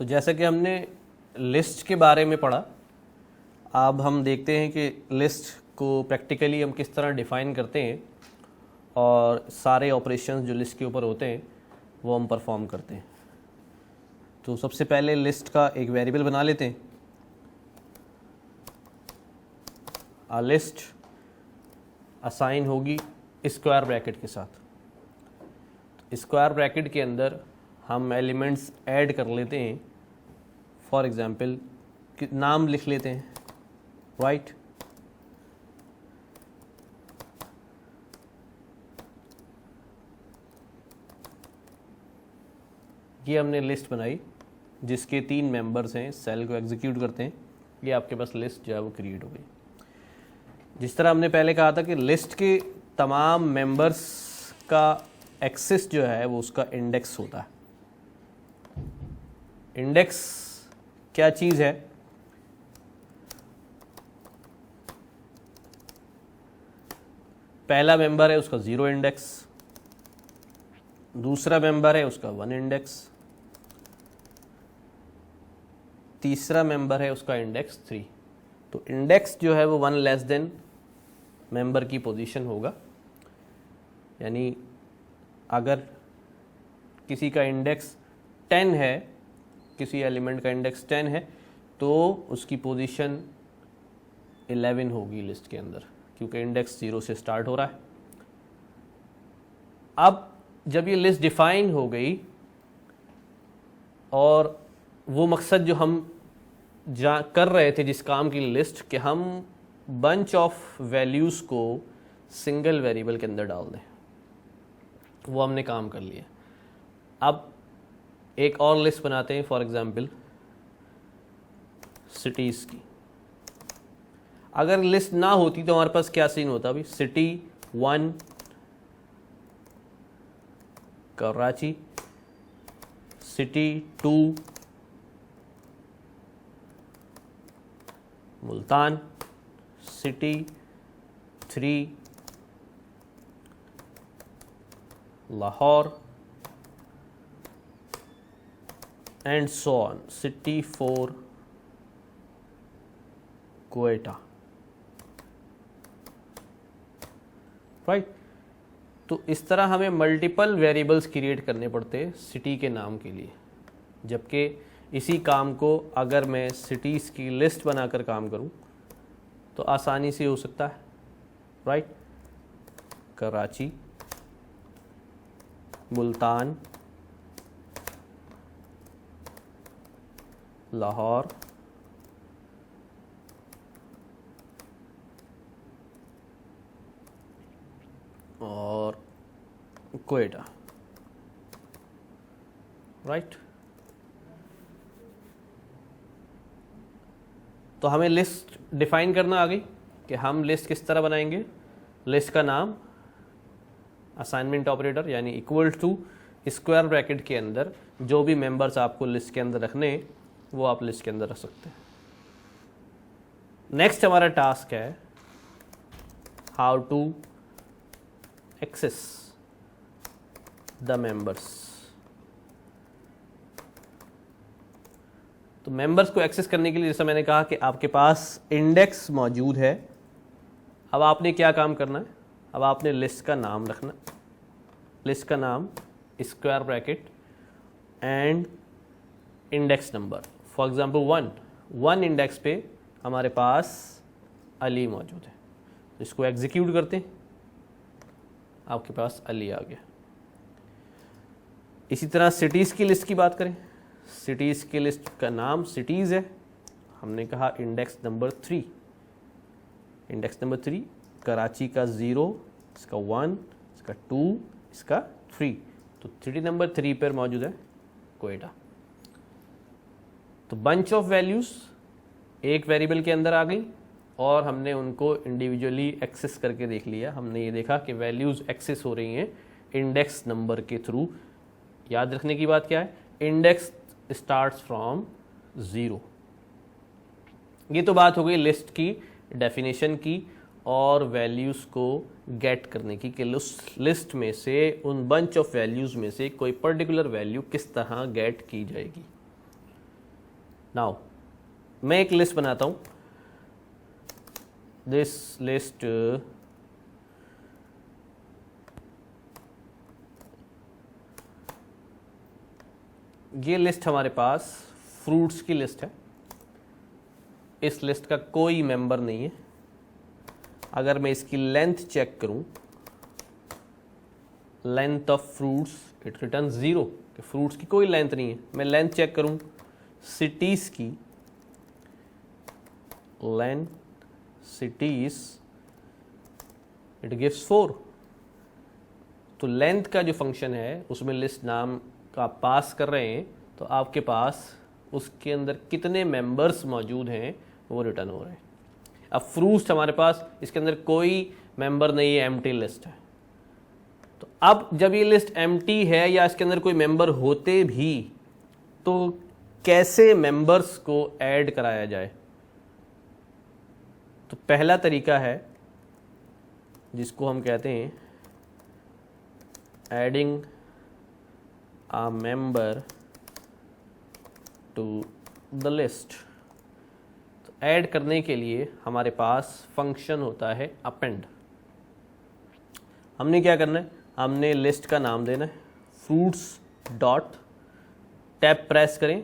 तो जैसा कि हमने लिस्ट के बारे में पढ़ा, अब हम देखते हैं कि लिस्ट को प्रैक्टिकली हम किस तरह डिफ़ाइन करते हैं और सारे ऑपरेशंस जो लिस्ट के ऊपर होते हैं वो हम परफॉर्म करते हैं। तो सबसे पहले लिस्ट का एक वेरिएबल बना लेते हैं। आ लिस्ट असाइन होगी स्क्वायर ब्रैकेट के साथ। तो स्क्वायर ब्रैकेट के अंदर हम एलिमेंट्स ऐड कर लेते हैं। फॉर एग्जांपल नाम लिख लेते हैं, राइट। ये हमने लिस्ट बनाई जिसके 3 मेंबर्स हैं। सेल को एग्जीक्यूट करते हैं, ये आपके पास लिस्ट जो है वो क्रिएट हो गई। जिस तरह हमने पहले कहा था कि लिस्ट के तमाम मेंबर्स का एक्सेस जो है वो उसका इंडेक्स होता है। इंडेक्स क्या चीज़ है? पहला मेंबर है उसका 0 इंडेक्स, दूसरा मेंबर है उसका 1 इंडेक्स, तीसरा मेंबर है उसका इंडेक्स 3। तो इंडेक्स जो है वो 1 लेस देन मेंबर की पोजीशन होगा। यानी अगर किसी का इंडेक्स 10 है, किसी एलिमेंट का इंडेक्स 10 है, तो उसकी पोजीशन 11 होगी लिस्ट के अंदर, क्योंकि इंडेक्स 0 से स्टार्ट हो रहा है। अब जब ये लिस्ट डिफाइन हो गई और वो मकसद जो हम कर रहे थे जिस काम की लिस्ट, कि हम बंच ऑफ वैल्यूज़ को सिंगल वेरिएबल के अंदर डाल दें, वो हमने काम कर लिया। अब एक और लिस्ट बनाते हैं, फॉर एग्जांपल सिटीज़ की। अगर लिस्ट ना होती तो हमारे पास क्या सीन होता? अभी city 1 Karachi, city 2 Multan, city 3 Lahore, and so on, city 4 Quetta, right. तो इस तरह हमें मल्टीपल वेरिएबल्स क्रिएट करने पड़ते हैं सिटी के नाम के लिए। जबकि इसी काम को अगर मैं सिटीज़ की लिस्ट बनाकर काम करूं तो आसानी से हो सकता है, राइट। कराची, मुल्तान, लाहौर, और क्वेटा, राइट। तो हमें लिस्ट डिफाइन करना आ गई कि हम लिस्ट किस तरह बनाएंगे। लिस्ट का नाम असाइनमेंट ऑपरेटर यानी इक्वल टू स्क्वायर ब्रैकेट के अंदर जो भी मेंबर्स आपको लिस्ट के अंदर रखने हैं वो आप लिस्ट के अंदर रख सकते हैं। नेक्स्ट हमारा टास्क है how to access the members. तो मेंबर्स को एक्सेस करने के लिए जैसा मैंने कहा कि आपके पास इंडेक्स मौजूद है। अब आपने क्या काम करना है? अब आपने लिस्ट का नाम रखना, लिस्ट का नाम square bracket and index number. For example 1 index पे हमारे पास अली मौजूद है, तो इसको एग्जीक्यूट करते हैं, आपके पास अली आ गया। इसी तरह सिटीज़ की लिस्ट की बात करें, सिटीज़ की लिस्ट का नाम सिटीज़ है, हमने कहा index number 3, index number 3 Karachi का 0, इसका 1, इसका 2, इसका 3, तो सिटी नंबर 3 पर मौजूद है क्वेटा। तो बंच ऑफ वैल्यूज़ एक वेरिएबल के अंदर आ गई और हमने उनको इंडिविजुअली एक्सेस करके देख लिया। हमने ये देखा कि वैल्यूज़ एक्सेस हो रही हैं इंडेक्स नंबर के थ्रू। याद रखने की बात क्या है? Index starts from 0। ये तो बात हो गई लिस्ट की डेफिनेशन की और वैल्यूज़ को गेट करने की कि उस लिस्ट में से, उन बंच ऑफ वैल्यूज़ में से कोई पर्टिकुलर वैल्यू किस तरह गेट की जाएगी। नाउ मैं एक लिस्ट बनाता हूँ, दिस लिस्ट ये लिस्ट हमारे पास फ्रूट्स की लिस्ट है। इस लिस्ट का कोई मेंबर नहीं है। अगर मैं इसकी लेंथ चेक करूं, length of fruits, it return 0 कि फ्रूट्स की कोई लेंथ नहीं है। मैं लेंथ चेक करूं सिटीज की, लेंथ सिटीज, इट गिव्स 4। तो लेंथ का जो फंक्शन है उसमें लिस्ट नाम का आप पास कर रहे हैं, तो आपके पास उसके अंदर कितने मेंबर्स मौजूद हैं वो रिटर्न हो रहे हैं। अब फ्रूट्स हमारे पास, इसके अंदर कोई मेंबर नहीं है, एम्प्टी लिस्ट है। तो अब जब ये लिस्ट एम्प्टी है या इसके अंदर कोई मेंबर होते भी, तो कैसे मेंबर्स को ऐड कराया जाए? तो पहला तरीका है जिसको हम कहते हैं adding a member to the list। तो ऐड करने के लिए हमारे पास फंक्शन होता है अपेंड। हमने क्या करना है, हमने लिस्ट का नाम देना है फ्रूट्स डॉट, टैब प्रेस करें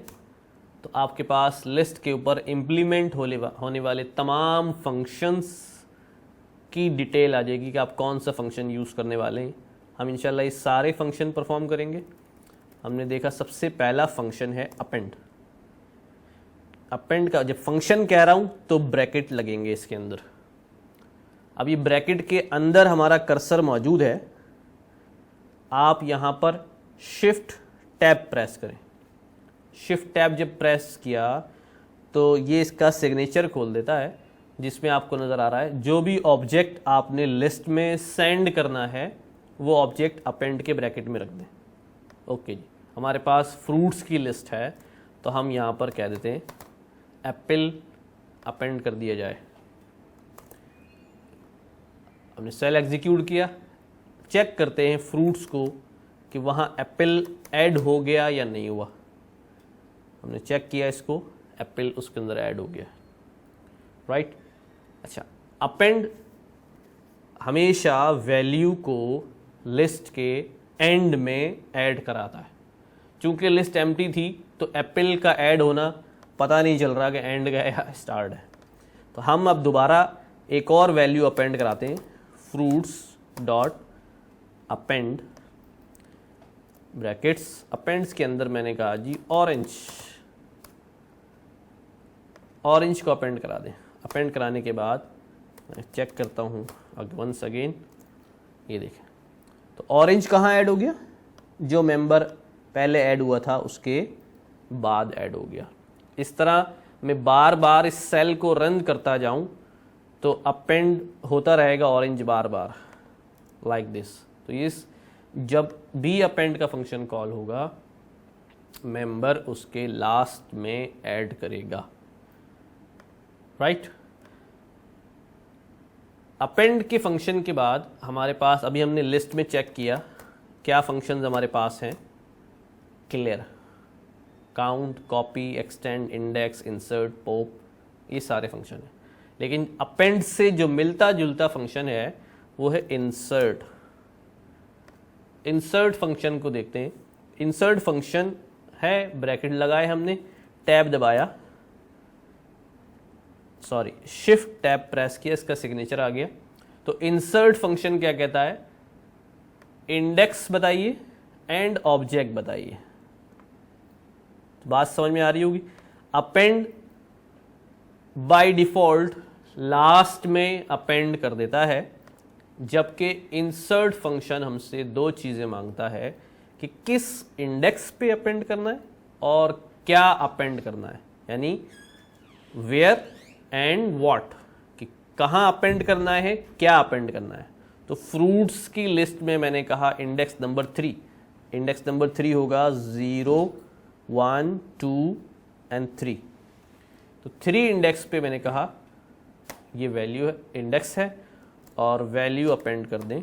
तो आपके पास लिस्ट के ऊपर इम्प्लीमेंट होने वाले तमाम फंक्शंस की डिटेल आ जाएगी कि आप कौन सा फंक्शन यूज़ करने वाले हैं। हम इंशाल्लाह ये सारे फंक्शन परफॉर्म करेंगे। हमने देखा सबसे पहला फंक्शन है अपेंड। अपेंड का जब फंक्शन कह रहा हूं तो ब्रैकेट लगेंगे इसके अंदर। अब ये ब्रैकेट के अंदर हमारा कर्सर मौजूद है। आप यहां पर शिफ्ट टैब प्रेस करें। शिफ्ट टैब जब प्रेस किया तो ये इसका सिग्नेचर खोल देता है, जिसमें आपको नज़र आ रहा है जो भी ऑब्जेक्ट आपने लिस्ट में सेंड करना है वो ऑब्जेक्ट अपेंड के ब्रैकेट में रख दें। ओके जी, हमारे पास फ्रूट्स की लिस्ट है तो हम यहाँ पर कह देते हैं एप्पल अपेंड कर दिया जाए। हमने सेल एग्जीक्यूट किया, चेक करते हैं फ्रूट्स को कि वहाँ एप्पल ऐड हो गया या नहीं हुआ। हमने चेक किया इसको, एप्पल उसके अंदर ऐड हो गया, राइट। अच्छा, अपेंड हमेशा वैल्यू को लिस्ट के एंड में ऐड कराता है। चूंकि लिस्ट एम्प्टी थी तो एप्पल का ऐड होना पता नहीं चल रहा कि एंड का या स्टार्ट है। तो हम अब दोबारा एक और वैल्यू अपेंड कराते हैं, fruits dot append brackets. Happens के अंदर मैंने कहा जी ऑरेंज, ऑरेंज को अपेंड करा दें। अपेंड कराने के बाद मैं चेक करता हूँ वंस अगेन, ये देखें तो ऑरेंज कहाँ ऐड हो गया, जो मेंबर पहले ऐड हुआ था उसके बाद ऐड हो गया। इस तरह मैं बार बार इस सेल को रन करता जाऊं तो अपेंड होता रहेगा orange bar bar, like this. तो इस जब भी अपेंड का फंक्शन कॉल होगा मेंबर उसके लास्ट में ऐड करेगा, राइट। अपेंड के फंक्शन के बाद हमारे पास, अभी हमने लिस्ट में चेक किया क्या फंक्शंस हमारे पास हैं, clear, count, copy, extend, index, insert, pop, ये सारे फंक्शन हैं। लेकिन अपेंड से जो मिलता जुलता फंक्शन है वो है इंसर्ट। इंसर्ट फंक्शन को देखते हैं। इंसर्ट फंक्शन है, ब्रैकेट लगाए हमने, टैब दबाया, सॉरी शिफ्ट टैब प्रेस किया, इसका सिग्नेचर आ गया। तो इंसर्ट फंक्शन क्या कहता है, इंडेक्स बताइए एंड ऑब्जेक्ट बताइए। तो बात समझ में आ रही होगी। अपेंड बाय डिफॉल्ट लास्ट में अपेंड कर देता है, जबकि इंसर्ट फंक्शन हमसे दो चीजें मांगता है कि किस इंडेक्स पे अपेंड करना है और क्या अपेंड करना है, यानी वेयर एंड व्हाट, कि कहाँ अपेंड करना है, क्या अपेंड करना है। तो फ्रूट्स की लिस्ट में मैंने कहा इंडेक्स नंबर 3, इंडेक्स नंबर 3 होगा 0, 1, 2 एंड 3। तो 3 इंडेक्स पे मैंने कहा ये वैल्यू है, इंडेक्स है, और वैल्यू अपेंड कर दें,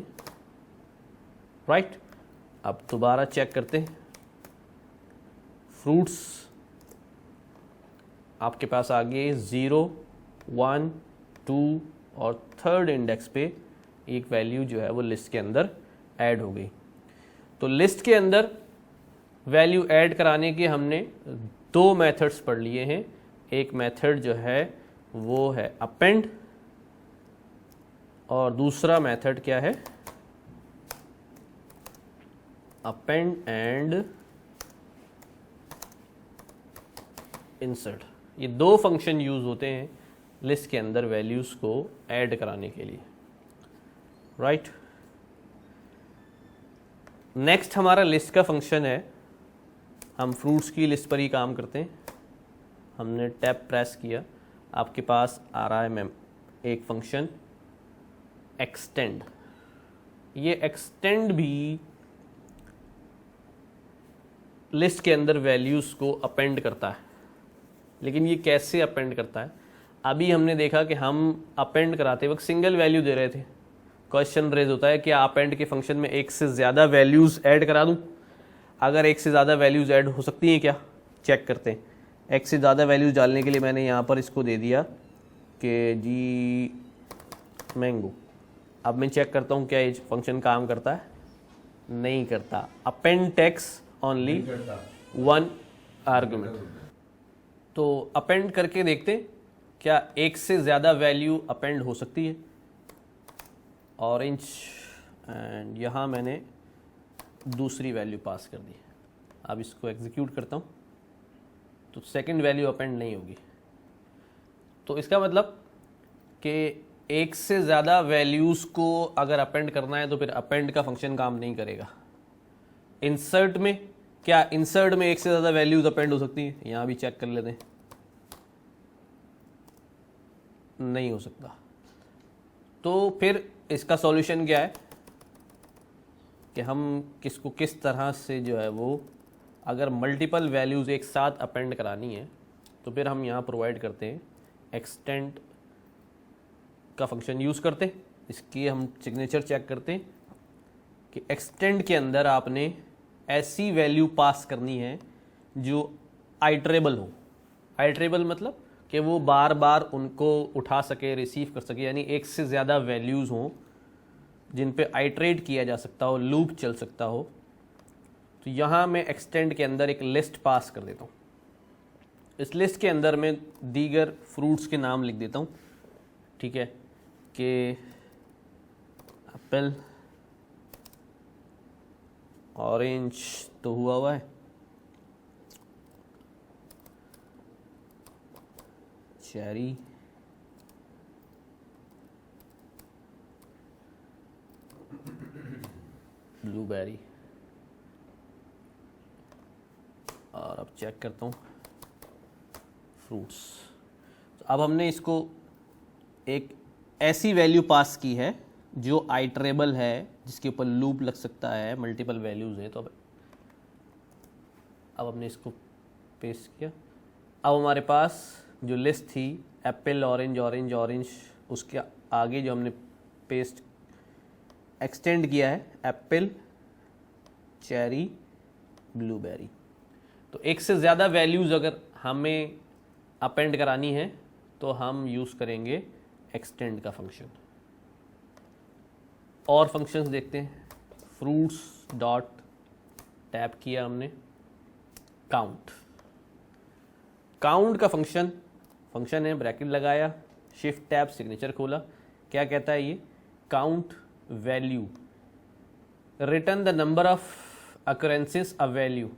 राइट। अब दोबारा चेक करते हैं, फ्रूट्स आपके पास आगे 0, 1, 2 और थर्ड इंडेक्स पे एक वैल्यू जो है वो लिस्ट के अंदर ऐड हो गई। तो लिस्ट के अंदर वैल्यू ऐड कराने के हमने दो मेथड्स पढ़ लिए हैं। एक मेथड जो है वो है अपेंड और दूसरा मेथड क्या है, अपेंड एंड इंसर्ट। ये दो फंक्शन यूज होते हैं लिस्ट के अंदर वैल्यूज को ऐड कराने के लिए, राइट। नेक्स्ट हमारा लिस्ट का फंक्शन है, हम फ्रूट्स की लिस्ट पर ही काम करते हैं। हमने टैब प्रेस किया, आपके पास आ रहा है मैम एक फंक्शन एक्सटेंड। ये एक्सटेंड भी लिस्ट के अंदर वैल्यूज को अपेंड करता है, लेकिन ये कैसे अपेंड करता है? अभी हमने देखा कि हम अपेंड कराते वक्त सिंगल वैल्यू दे रहे थे। क्वेश्चन रेज होता है कि अपेंड के फंक्शन में एक से ज़्यादा वैल्यूज़ ऐड करा दूं। अगर एक से ज़्यादा वैल्यूज़ ऐड हो सकती हैं क्या, चेक करते हैं। एक से ज़्यादा वैल्यूज़ डालने के लिए मैंने यहाँ पर इसको दे दिया कि जी मैंगो। अब मैं चेक करता हूँ क्या ये फंक्शन काम करता है, नहीं करता। Append takes only one argument. तो अपेंड करके देखते हैं क्या एक से ज़्यादा वैल्यू अपेंड हो सकती है। ऑरेंज एंड यहाँ मैंने दूसरी वैल्यू पास कर दी। अब इसको एग्जीक्यूट करता हूँ तो सेकंड वैल्यू अपेंड नहीं होगी। तो इसका मतलब कि एक से ज़्यादा वैल्यूज़ को अगर अपेंड करना है तो फिर अपेंड का फंक्शन काम नहीं करेगा। इंसर्ट में क्या, इंसर्ट में एक से ज़्यादा वैल्यूज़ अपेंड हो सकती है? यहाँ भी चेक कर लेते हैं, नहीं हो सकता। तो फिर इसका सॉल्यूशन क्या है कि हम किसको किस तरह से जो है वो, अगर मल्टीपल वैल्यूज़ एक साथ अपेंड करानी है तो फिर हम यहाँ प्रोवाइड करते हैं एक्सटेंड का फंक्शन यूज़ करते हैं। इसकी हम सिग्नेचर चेक करते हैं कि एक्सटेंड के अंदर आपने ऐसी वैल्यू पास करनी है जो आइटरेबल हो। आइटरेबल मतलब कि वो बार बार उनको उठा सके, रिसीव कर सके, यानी एक से ज़्यादा वैल्यूज़ हों जिन पे आइटरेट किया जा सकता हो, लूप चल सकता हो। तो यहाँ मैं एक्सटेंड के अंदर एक लिस्ट पास कर देता हूँ। इस लिस्ट के अंदर मैं दीगर फ्रूट्स के नाम लिख देता हूँ, ठीक है, कि एप्पल, ऑरेंज तो हुआ है, चेरी, ब्लूबेरी। और अब चेक करता हूँ फ्रूट्स। तो अब हमने इसको एक ऐसी वैल्यू पास की है जो आइटरेबल है, जिसके ऊपर लूप लग सकता है, मल्टीपल वैल्यूज़ है। तो अब हमने इसको पेस्ट किया। अब हमारे पास जो लिस्ट थी एप्पल, ऑरेंज, ऑरेंज, ऑरेंज, उसके आगे जो हमने पेस्ट एक्सटेंड किया है एप्पल, चेरी, ब्लूबेरी। तो एक से ज़्यादा वैल्यूज़ अगर हमें अपेंड करानी है तो हम यूज़ करेंगे एक्सटेंड का फंक्शन। और फंक्शंस देखते हैं। फ्रूट्स डॉट टैप किया हमने, काउंट। काउंट का फंक्शन है, ब्रैकेट लगाया, शिफ्ट टैब, सिग्नेचर खोला। क्या कहता है ये? Count value, return the number of occurrences a value.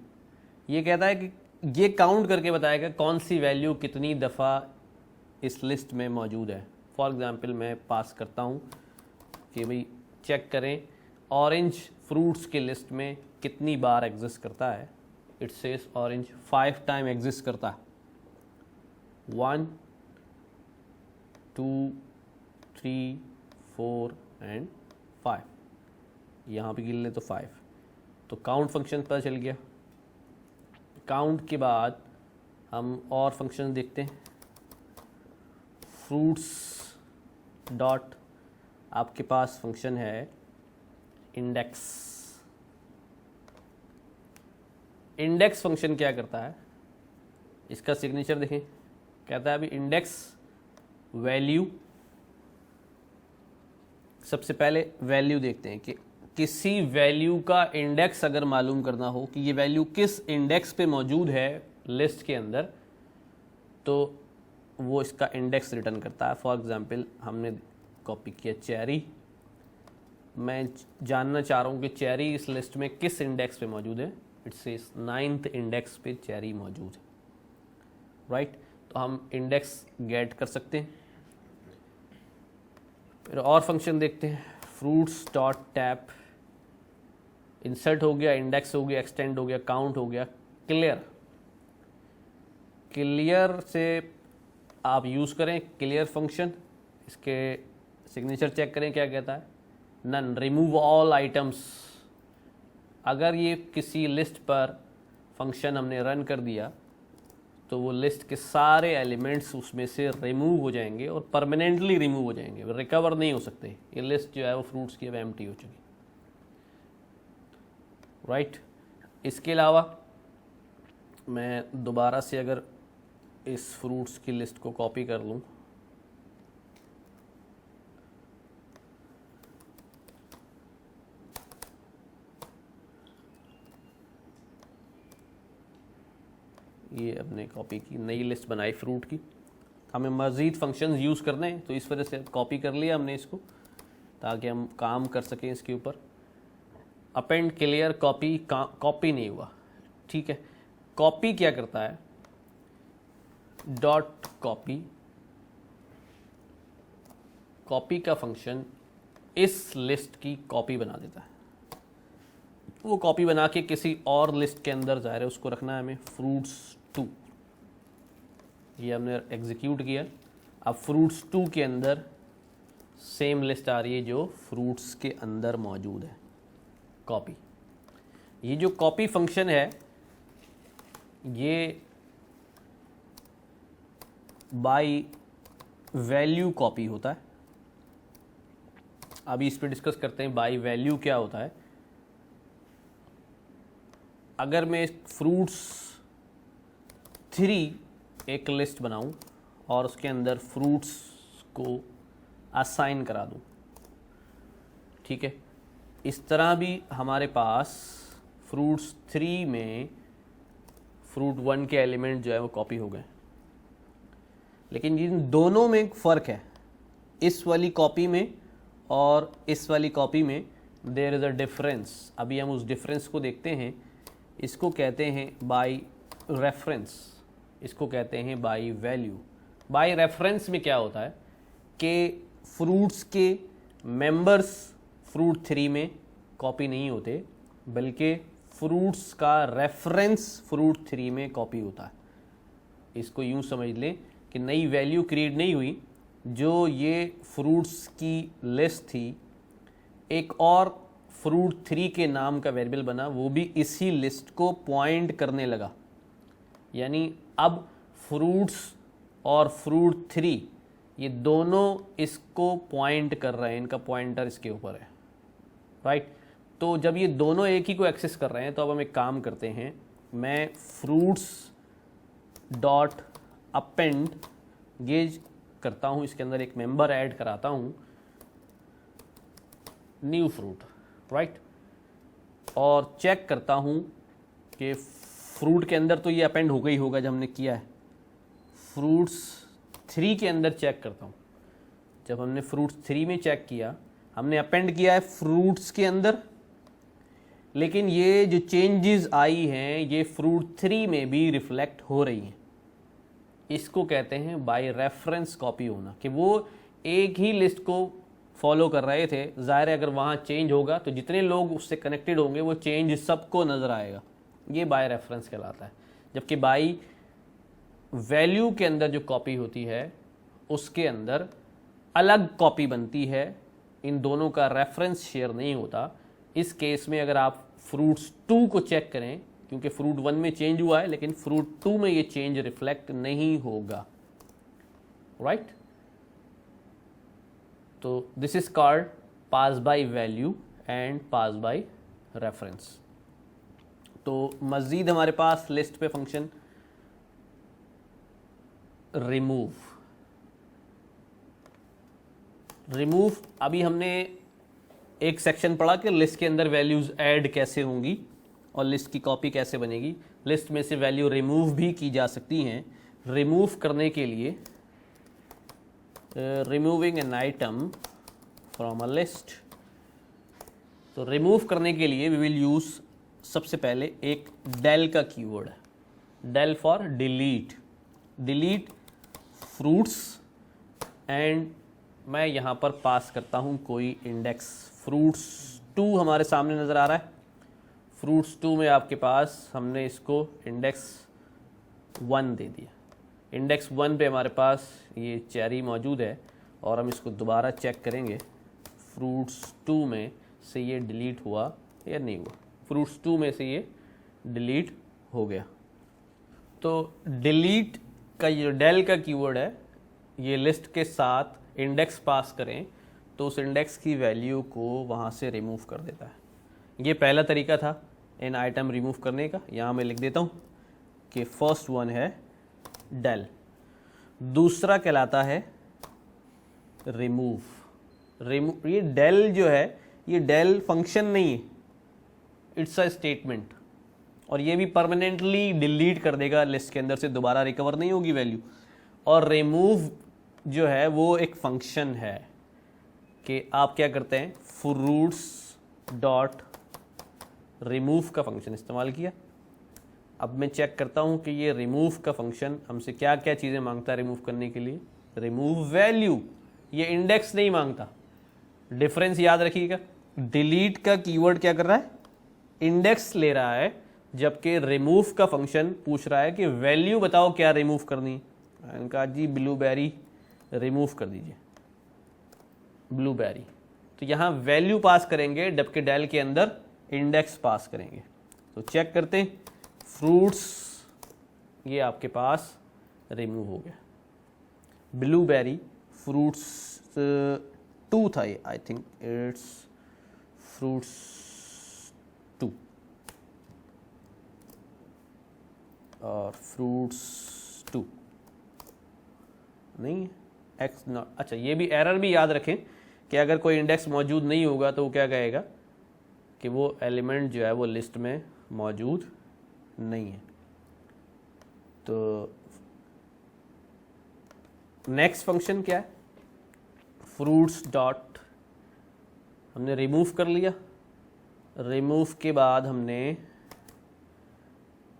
ये कहता है कि ये काउंट करके बताएगा कौन सी वैल्यू कितनी दफ़ा इस लिस्ट में मौजूद है। फॉर एग्जांपल मैं पास करता हूँ कि भाई चेक करें ऑरेंज फ्रूट्स के लिस्ट में कितनी बार एग्जिस्ट करता है। It says orange 5 time exist करता है। 1, 2, 3, 4 एंड 5। यहाँ पे गिन ले तो 5। तो काउंट फंक्शन पता चल गया। काउंट के बाद हम और फंक्शन देखते हैं। फ्रूट्स डॉट आपके पास फंक्शन है इंडेक्स। इंडेक्स फंक्शन क्या करता है? इसका सिग्नेचर देखें, कहता है अभी इंडेक्स वैल्यू, सबसे पहले वैल्यू देखते हैं कि किसी वैल्यू का इंडेक्स अगर मालूम करना हो कि ये वैल्यू किस इंडेक्स पे मौजूद है लिस्ट के अंदर, तो वो इसका इंडेक्स रिटर्न करता है। फॉर एग्जांपल हमने कॉपी किया चेरी, मैं जानना चाह रहा हूँ कि चेरी इस लिस्ट में किस इंडेक्स पे मौजूद है। इट्स इस 9th इंडेक्स पे चेरी मौजूद है, राइट। तो हम इंडेक्स गेट कर सकते हैं। फिर और फंक्शन देखते हैं, फ्रूट्स डॉट टैप, इंसर्ट हो गया, इंडेक्स हो गया, एक्सटेंड हो गया, काउंट हो गया, क्लियर। क्लियर से आप यूज़ करें क्लियर फंक्शन, इसके सिग्नेचर चेक करें क्या कहता है, नन, रिमूव ऑल आइटम्स। अगर ये किसी लिस्ट पर फंक्शन हमने रन कर दिया तो वो लिस्ट के सारे एलिमेंट्स उसमें से रिमूव हो जाएंगे और परमानेंटली रिमूव हो जाएंगे, रिकवर नहीं हो सकते। ये लिस्ट जो है वो फ्रूट्स की अब एम्प्टी हो चुकी, राइट। इसके अलावा मैं दोबारा से अगर इस फ्रूट्स की लिस्ट को कॉपी कर लूँ, ये अपने कॉपी की नई लिस्ट बनाई फ्रूट की, हमें मज़ीद फंक्शंस यूज़ करने हैं तो इस वजह से कॉपी कर लिया हमने इसको ताकि हम काम कर सकें इसके ऊपर। अपेंड क्लियर कॉपी, कॉपी नहीं हुआ, ठीक है। कॉपी क्या करता है, डॉट कॉपी, कॉपी का फंक्शन इस लिस्ट की कॉपी बना देता है। वो कॉपी बना के किसी और लिस्ट के अंदर ज़ाहिर है उसको रखना है हमें, फ्रूट्स 2, ये हमने एग्जीक्यूट किया। अब फ्रूट्स 2 के अंदर सेम लिस्ट आ रही है जो फ्रूट्स के अंदर मौजूद है, कॉपी। ये जो कॉपी फंक्शन है ये बाय वैल्यू कॉपी होता है। अभी इस पे डिस्कस करते हैं बाय वैल्यू क्या होता है। अगर मैं फ्रूट्स 3 एक लिस्ट बनाऊं और उसके अंदर फ्रूट्स को असाइन करा दूं, ठीक है, इस तरह भी हमारे पास फ्रूट्स 3 में फ्रूट 1 के एलिमेंट जो है वो कॉपी हो गए। लेकिन इन दोनों में एक फ़र्क है, इस वाली कॉपी में और इस वाली कॉपी में देयर इज़ अ डिफरेंस। अभी हम उस डिफरेंस को देखते हैं। इसको कहते हैं बाय रेफरेंस, इसको कहते हैं बाय वैल्यू। बाय रेफरेंस में क्या होता है कि फ्रूट्स के मेंबर्स फ्रूट 3 में कॉपी नहीं होते, बल्कि फ्रूट्स का रेफरेंस फ्रूट 3 में कॉपी होता है। इसको यूँ समझ लें कि नई वैल्यू क्रिएट नहीं हुई, जो ये फ्रूट्स की लिस्ट थी एक और फ्रूट 3 के नाम का वेरिएबल बना, वो भी इसी लिस्ट को पॉइंट करने लगा। यानी अब फ्रूट्स और फ्रूट 3 ये दोनों इसको पॉइंट कर रहे हैं, इनका पॉइंटर इसके ऊपर है, राइट। तो जब ये दोनों एक ही को एक्सेस कर रहे हैं तो अब हम एक काम करते हैं, मैं फ्रूट्स डॉट अपेंड गेज करता हूँ, इसके अंदर एक मेंबर ऐड कराता हूँ, न्यू फ्रूट, राइट। और चेक करता हूँ कि फ्रूट के अंदर तो ये अपेंड हो गई होगा जब हमने किया है। फ्रूट्स 3 के अंदर चेक करता हूँ, जब हमने फ्रूट्स 3 में चेक किया, हमने अपेंड किया है फ्रूट्स के अंदर, लेकिन ये जो चेंजेस आई हैं ये फ्रूट 3 में भी रिफ्लेक्ट हो रही हैं। इसको कहते हैं बाय रेफरेंस कॉपी होना, कि वो एक ही लिस्ट को फॉलो कर रहे थे। ज़ाहिर है अगर वहाँ चेंज होगा तो जितने लोग उससे कनेक्टेड होंगे वो चेंज सबको नज़र आएगा, ये बाय रेफरेंस कहलाता है। जबकि बाय वैल्यू के अंदर जो कॉपी होती है उसके अंदर अलग कॉपी बनती है, इन दोनों का रेफरेंस शेयर नहीं होता। इस केस में अगर आप फ्रूट्स 2 को चेक करें, क्योंकि फ्रूट 1 में चेंज हुआ है लेकिन फ्रूट 2 में ये चेंज रिफ्लेक्ट नहीं होगा, राइट। तो this is called pass by value and pass by reference. तो मज़ीद हमारे पास लिस्ट पे फंक्शन रिमूव। रिमूव अभी हमने एक सेक्शन पढ़ा कि लिस्ट के अंदर वैल्यूज ऐड कैसे होंगी और लिस्ट की कॉपी कैसे बनेगी। लिस्ट में से वैल्यू रिमूव भी की जा सकती हैं। रिमूव करने के लिए removing an item from a list, तो रिमूव करने के लिए वी विल यूज सबसे पहले एक डेल का कीवर्ड है। Del for delete. Delete fruits and मैं यहाँ पर पास करता हूँ कोई इंडेक्स। फ्रूट्स 2 हमारे सामने नज़र आ रहा है। फ्रूट्स 2 में आपके पास हमने इसको इंडेक्स 1 दे दिया। इंडेक्स 1 पे हमारे पास ये चेरी मौजूद है और हम इसको दोबारा चेक करेंगे फ्रूट्स 2 में से ये डिलीट हुआ या नहीं हुआ। फ्रूट्स 2 में से ये डिलीट हो गया। तो डिलीट का ये डेल का कीवर्ड है, ये लिस्ट के साथ इंडेक्स पास करें तो उस इंडेक्स की वैल्यू को वहाँ से रिमूव कर देता है। ये पहला तरीका था इन आइटम रिमूव करने का। यहाँ मैं लिख देता हूँ कि फर्स्ट वन है डेल, दूसरा कहलाता है रिमूव। ये डेल जो है ये डेल फंक्शन नहीं है, इट्स अ स्टेटमेंट, और ये भी परमानेंटली डिलीट कर देगा लिस्ट के अंदर से, दोबारा रिकवर नहीं होगी वैल्यू। और रिमूव जो है वो एक फंक्शन है कि आप क्या करते हैं, फ्रूट्स डॉट रिमूव का फंक्शन इस्तेमाल किया। अब मैं चेक करता हूं कि ये रिमूव का फंक्शन हमसे क्या क्या चीज़ें मांगता है रिमूव करने के लिए। रिमूव वैल्यू, ये इंडेक्स नहीं मांगता। डिफरेंस याद रखिएगा, डिलीट का कीवर्ड क्या कर रहा है, इंडेक्स ले रहा है, जबकि रिमूव का फंक्शन पूछ रहा है कि वैल्यू बताओ क्या रिमूव करनी है। इनका जी ब्लूबेरी रिमूव कर दीजिए, ब्लूबेरी। तो यहाँ वैल्यू पास करेंगे जबकि डेल के अंदर इंडेक्स पास करेंगे। तो चेक करते हैं, फ्रूट्स ये आपके पास रिमूव हो गया। ब्लूबेरी फ्रूट्स 2 था ये, आई थिंक इट्स फ्रूट्स 2 और फ्रूट्स 2 नहीं है, एक्स नॉट। अच्छा, ये भी एरर भी याद रखें कि अगर कोई इंडेक्स मौजूद नहीं होगा तो वो क्या कहेगा कि वो एलिमेंट जो है वो लिस्ट में मौजूद नहीं है। तो नेक्स्ट फंक्शन क्या है, फ्रूट्स डॉट, हमने रिमूव कर लिया। रिमूव के बाद हमने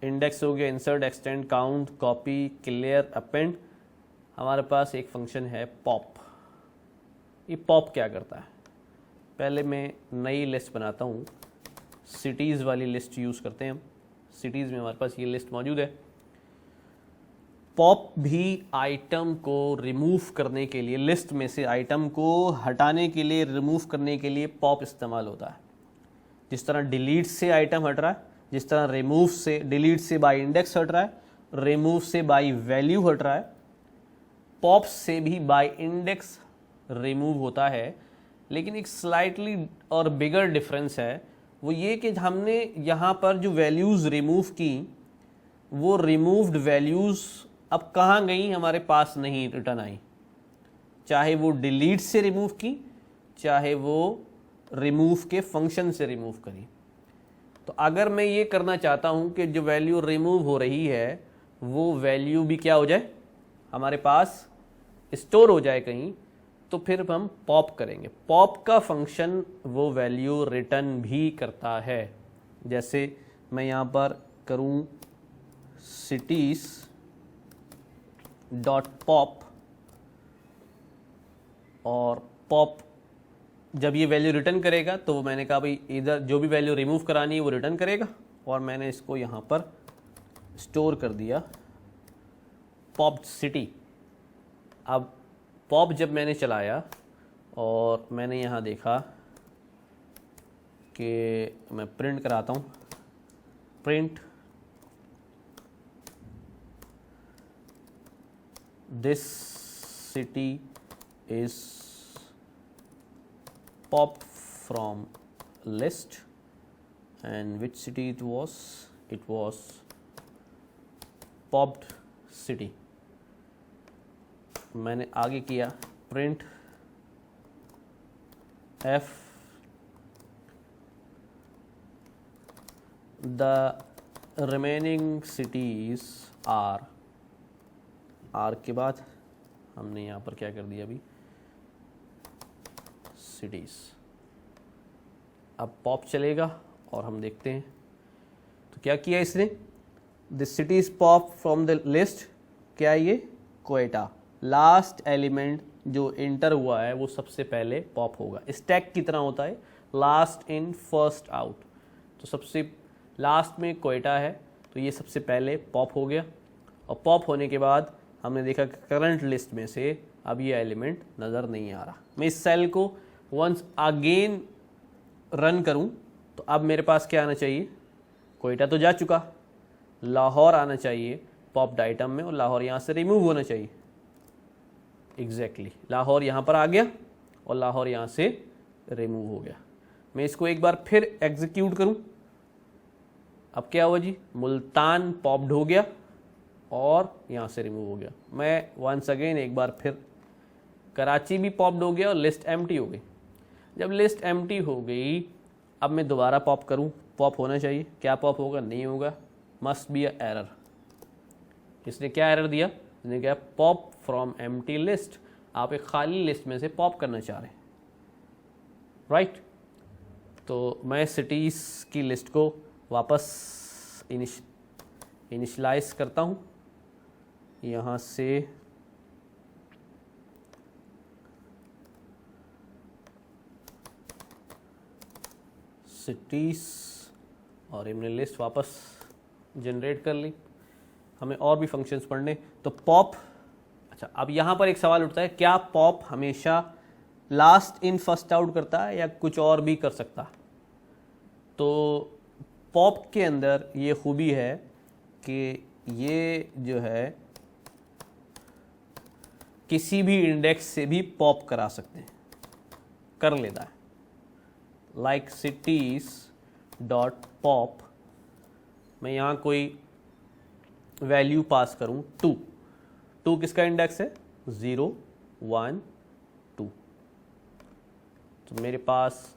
इंडेक्स हो गया, insert, extend, count, copy, clear, append. हमारे पास एक फंक्शन है पॉप। ये पॉप क्या करता है, पहले मैं नई लिस्ट बनाता हूँ। सिटीज़ वाली लिस्ट यूज़ करते हैं हम। सिटीज़ में हमारे पास ये लिस्ट मौजूद है। पॉप भी आइटम को रिमूव करने के लिए, लिस्ट में से आइटम को हटाने के लिए, रिमूव करने के लिए पॉप इस्तेमाल होता है। जिस तरह डिलीट से आइटम हट रहा है, जिस तरह रिमूव से, डिलीट से बाय इंडेक्स हट रहा है, रिमूव से बाय वैल्यू हट रहा है, पॉप से भी बाय इंडेक्स रिमूव होता है। लेकिन एक स्लाइटली और बिगर डिफरेंस है, वो ये कि हमने यहाँ पर जो वैल्यूज़ रिमूव की, वो रिमूव्ड वैल्यूज़ अब कहाँ गई, हमारे पास नहीं रिटर्न आई। चाहे वो डिलीट से रिमूव की, चाहे वो रिमूव के फंक्शन से रिमूव करी। तो अगर मैं ये करना चाहता हूँ कि जो वैल्यू रिमूव हो रही है वो वैल्यू भी क्या हो जाए, हमारे पास स्टोर हो जाए कहीं, तो फिर हम पॉप करेंगे। पॉप का फंक्शन वो वैल्यू रिटर्न भी करता है। जैसे मैं यहाँ पर करूँ सिटीज़ डॉट पॉप, और पॉप जब ये वैल्यू रिटर्न करेगा तो मैंने कहा भाई इधर जो भी वैल्यू रिमूव करानी है वो रिटर्न करेगा, और मैंने इसको यहाँ पर स्टोर कर दिया पॉप सिटी। अब पॉप जब मैंने चलाया और मैंने यहाँ देखा कि मैं प्रिंट कराता हूँ, print this city is pop from list and which city it was popped city। मैंने आगे किया print f the remaining cities are, are के बाद हमने यहाँ पर क्या कर दिया अभी, सिटीज। अब पॉप चलेगा और हम देखते हैं तो क्या किया इसने, the cities pop from the list, क्या ये क्वेटा, लास्ट एलिमेंट जो इंटर हुआ है वो सबसे पहले पॉप होगा। स्टैक कितना होता है, लास्ट इन फर्स्ट आउट, तो सबसे लास्ट में क्वेटा है तो ये सबसे पहले पॉप हो गया। और पॉप होने के बाद हमने देखा कि करंट लिस्ट में से अब ये एलिमेंट नज़र नहीं आ रहा। मैं इस सेल को वंस अगेन रन करूं तो अब मेरे पास क्या आना चाहिए, क्वेटा तो जा चुका, लाहौर आना चाहिए पॉप्ड आइटम में और लाहौर यहाँ से रिमूव होना चाहिए। एग्जैक्टली लाहौर यहाँ पर आ गया और लाहौर यहाँ से रिमूव हो गया। मैं इसको एक बार फिर एग्जीक्यूट करूं, अब क्या हुआ जी, मुल्तान पॉप्ड हो गया और यहाँ से रिमूव हो गया। मैं वंस अगेन एक बार फिर, कराची भी पॉप्ड हो गया और लिस्ट एम्प्टी हो गई। जब लिस्ट एम्प्टी हो गई अब मैं दोबारा पॉप करूं, पॉप होना चाहिए, क्या पॉप होगा, नहीं होगा, मस्ट बी अ एरर। इसने क्या एरर दिया, इसने क्या, पॉप फ्रॉम एम्प्टी लिस्ट, आप एक खाली लिस्ट में से पॉप करना चाह रहे हैं, राइट। तो मैं सिटीज़ की लिस्ट को वापस इनिशलाइज करता हूं, यहाँ से सिटीज़ और हमने लिस्ट वापस जनरेट कर ली। हमें और भी फंक्शंस पढ़ने, तो पॉप, अच्छा अब यहाँ पर एक सवाल उठता है, क्या पॉप हमेशा लास्ट इन फर्स्ट आउट करता है या कुछ और भी कर सकता है। तो पॉप के अंदर ये खूबी है कि ये जो है किसी भी इंडेक्स से भी पॉप करा सकते हैं, कर लेता है। लाइक सिटीज डॉट पॉप, मैं यहाँ कोई वैल्यू पास करूँ 2, 2 किसका इंडेक्स है, 0 1 2, तो मेरे पास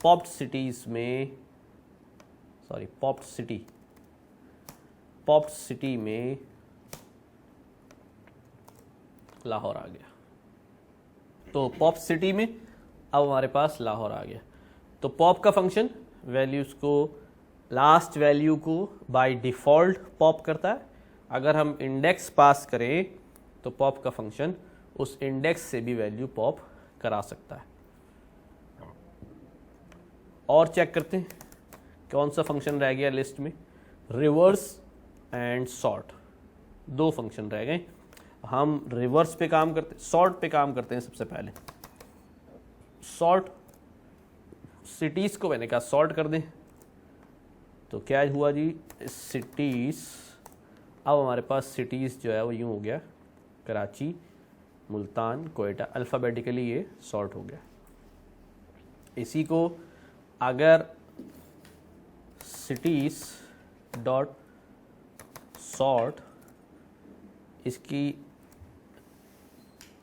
पॉप्ड सिटीज में, सॉरी पॉप्ड सिटी में लाहौर आ गया। तो पॉप सिटी में अब हमारे पास लाहौर आ गया। तो पॉप का फंक्शन वैल्यूज़ को, लास्ट वैल्यू को बाय डिफ़ॉल्ट पॉप करता है। अगर हम इंडेक्स पास करें तो पॉप का फंक्शन उस इंडेक्स से भी वैल्यू पॉप करा सकता है। और चेक करते हैं कौन सा फंक्शन रह गया लिस्ट में, रिवर्स एंड सॉर्ट, 2 फंक्शन रह गए। हम रिवर्स पे काम करते, सॉर्ट पे काम करते हैं। सबसे पहले सॉर्ट, सिटीज़ को मैंने कहा सॉर्ट कर दें, तो क्या हुआ जी, सिटीज़, अब हमारे पास सिटीज़ जो है वो यूँ हो गया, कराची, मुल्तान, कोयटा, अल्फ़ाबेटिकली ये सॉर्ट हो गया। इसी को अगर सिटीज़ डॉट सॉर्ट, इसकी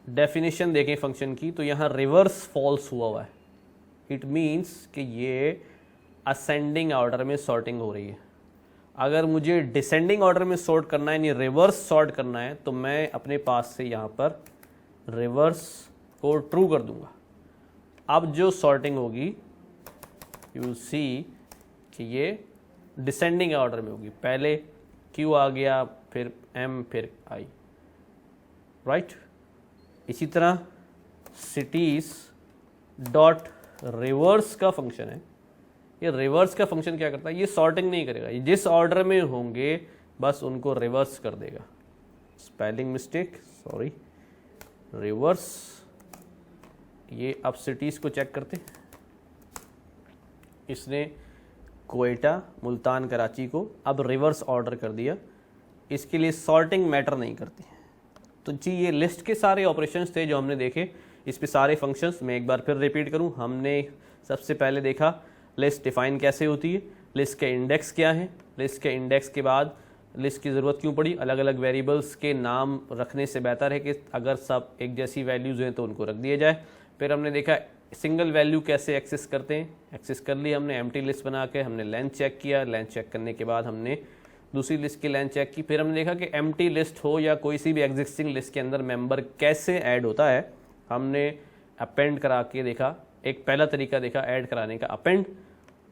डेफिनेशन देखें फंक्शन की, तो यहाँ रिवर्स फॉल्स हुआ है। इट मीन्स कि ये असेंडिंग ऑर्डर में सॉर्टिंग हो रही है। अगर मुझे डिसेंडिंग ऑर्डर में सॉर्ट करना है, यानी रिवर्स सॉर्ट करना है, तो मैं अपने पास से यहाँ पर रिवर्स को ट्रू कर दूंगा। अब जो सॉर्टिंग होगी यू विल सी कि ये डिसेंडिंग ऑर्डर में होगी। पहले Q आ गया, फिर M, फिर I, राइट। इसी तरह सिटीज़ डॉट रिवर्स का फंक्शन है। ये रिवर्स का फंक्शन क्या करता है, ये सॉर्टिंग नहीं करेगा, ये जिस ऑर्डर में होंगे बस उनको रिवर्स कर देगा। Spelling mistake, sorry, reverse. ये अब सिटीज़ को चेक करते, इसने कोयटा, मुल्तान, कराची को अब रिवर्स ऑर्डर कर दिया। इसके लिए सॉर्टिंग मैटर नहीं करती। तो जी ये लिस्ट के सारे ऑपरेशंस थे जो हमने देखे, इस पे सारे फंक्शंस मैं एक बार फिर रिपीट करूं। हमने सबसे पहले देखा लिस्ट डिफाइन कैसे होती है, लिस्ट के इंडेक्स क्या है, लिस्ट के इंडेक्स के बाद लिस्ट की ज़रूरत क्यों पड़ी, अलग अलग वेरिएबल्स के नाम रखने से बेहतर है कि अगर सब एक जैसी वैल्यूज़ हैं तो उनको रख दिया जाए। फिर हमने देखा सिंगल वैल्यू कैसे एक्सेस करते हैं, एक्सेस कर ली हमने एम्प्टी लिस्ट बना के, हमने लेंथ चेक किया, लेंथ चेक करने के बाद हमने दूसरी लिस्ट की लेंथ चेक की। फिर हमने देखा कि एम्प्टी लिस्ट हो या कोई सी भी एग्जिस्टिंग लिस्ट के अंदर मेंबर कैसे ऐड होता है, हमने अपेंड करा के देखा। एक पहला तरीका देखा ऐड कराने का अपेंड,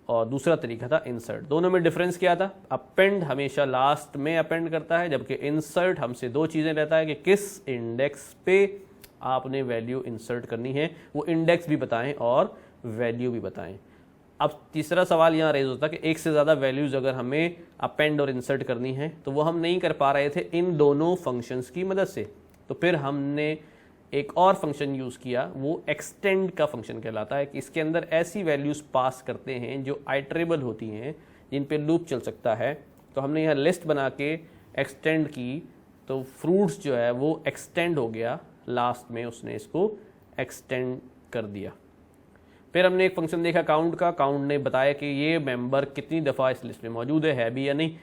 और दूसरा तरीका था इंसर्ट। दोनों में डिफरेंस क्या था, अपेंड हमेशा लास्ट में अपेंड करता है, जबकि इंसर्ट हमसे दो चीज़ें रहता है कि किस इंडेक्स पे आपने वैल्यू इंसर्ट करनी है, वो इंडेक्स भी बताएं और वैल्यू भी बताएं। अब तीसरा सवाल यहाँ रेज होता है कि एक से ज़्यादा वैल्यूज़ अगर हमें अपेंड और इंसर्ट करनी है तो वो हम नहीं कर पा रहे थे इन दोनों फंक्शंस की मदद से, तो फिर हमने एक और फंक्शन यूज़ किया, वो एक्सटेंड का फंक्शन कहलाता है कि इसके अंदर ऐसी वैल्यूज़ पास करते हैं जो आइटरेबल होती हैं, जिन पे लूप चल सकता है। तो हमने यहाँ लिस्ट बना के एक्सटेंड की, तो फ्रूट्स जो है वो एक्सटेंड हो गया, लास्ट में उसने इसको एक्सटेंड कर दिया। फिर हमने एक फंक्शन देखा काउंट का, काउंट ने बताया कि ये मेंबर कितनी दफ़ा इस लिस्ट में मौजूद है भी या नहीं।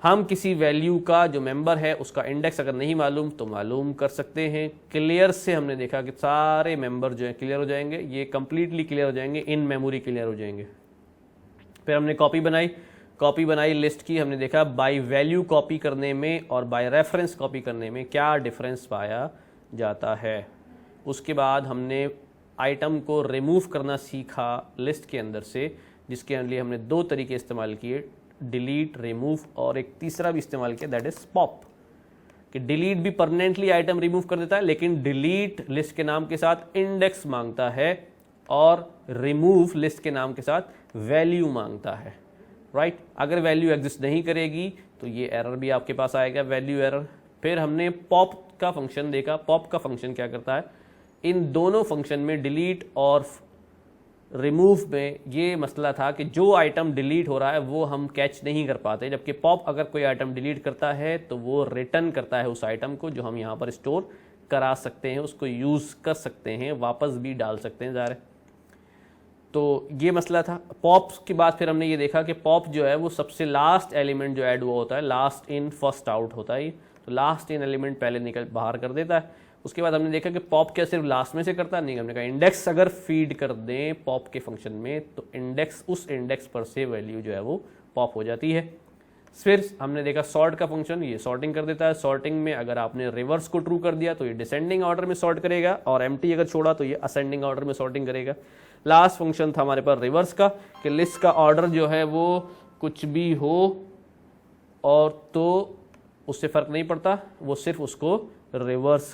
हम किसी वैल्यू का जो मेंबर है उसका इंडेक्स अगर नहीं मालूम तो मालूम कर सकते हैं। क्लियर से हमने देखा कि सारे मेंबर जो हैं क्लियर हो जाएंगे, ये कंप्लीटली क्लियर हो जाएंगे, इन मेमोरी क्लियर हो जाएंगे। फिर हमने कॉपी बनाई लिस्ट की, हमने देखा बाय वैल्यू कॉपी करने में और बाय रेफरेंस कॉपी करने में क्या डिफरेंस पाया जाता है। उसके बाद हमने आइटम को रिमूव करना सीखा लिस्ट के अंदर से, जिसके लिए हमने दो तरीके इस्तेमाल किए, डिलीट, रिमूव, और एक तीसरा भी इस्तेमाल किया दैट इज पॉप। कि डिलीट भी परमानेंटली आइटम रिमूव कर देता है, लेकिन डिलीट लिस्ट के नाम के साथ इंडेक्स मांगता है और रिमूव लिस्ट के नाम के साथ वैल्यू मांगता है, राइट। अगर वैल्यू एग्जिस्ट नहीं करेगी तो ये एरर भी आपके पास आएगा, वैल्यू एरर। फिर हमने पॉप का फंक्शन देखा, पॉप का फंक्शन क्या करता है, इन दोनों फंक्शन में डिलीट और रिमूव में ये मसला था कि जो आइटम डिलीट हो रहा है वो हम कैच नहीं कर पाते, जबकि पॉप अगर कोई आइटम डिलीट करता है तो वो रिटर्न करता है उस आइटम को जो हम यहाँ पर स्टोर करा सकते हैं, उसको यूज़ कर सकते हैं, वापस भी डाल सकते हैं ज़ाहिर। तो ये मसला था पॉप के बाद। फिर हमने ये देखा कि पॉप जो है वो सबसे लास्ट एलिमेंट जो ऐड हुआ होता है, लास्ट इन फर्स्ट आउट होता है, तो लास्ट इन एलिमेंट पहले निकल बाहर कर देता है। उसके बाद हमने देखा कि पॉप क्या सिर्फ लास्ट में से करता नहीं, हमने कहा इंडेक्स अगर फीड कर दें पॉप के फंक्शन में तो इंडेक्स, उस इंडेक्स पर से वैल्यू जो है वो पॉप हो जाती है। फिर हमने देखा सॉर्ट का फंक्शन, ये सॉर्टिंग कर देता है। सॉर्टिंग में अगर आपने रिवर्स को ट्रू कर दिया तो ये डिसेंडिंग ऑर्डर में सॉर्ट करेगा, और एम्प्टी अगर छोड़ा तो ये असेंडिंग ऑर्डर में सॉर्टिंग करेगा। लास्ट फंक्शन था हमारे पास रिवर्स का, कि लिस्ट का ऑर्डर जो है वो कुछ भी हो और तो उससे फर्क नहीं पड़ता, वो सिर्फ उसको रिवर्स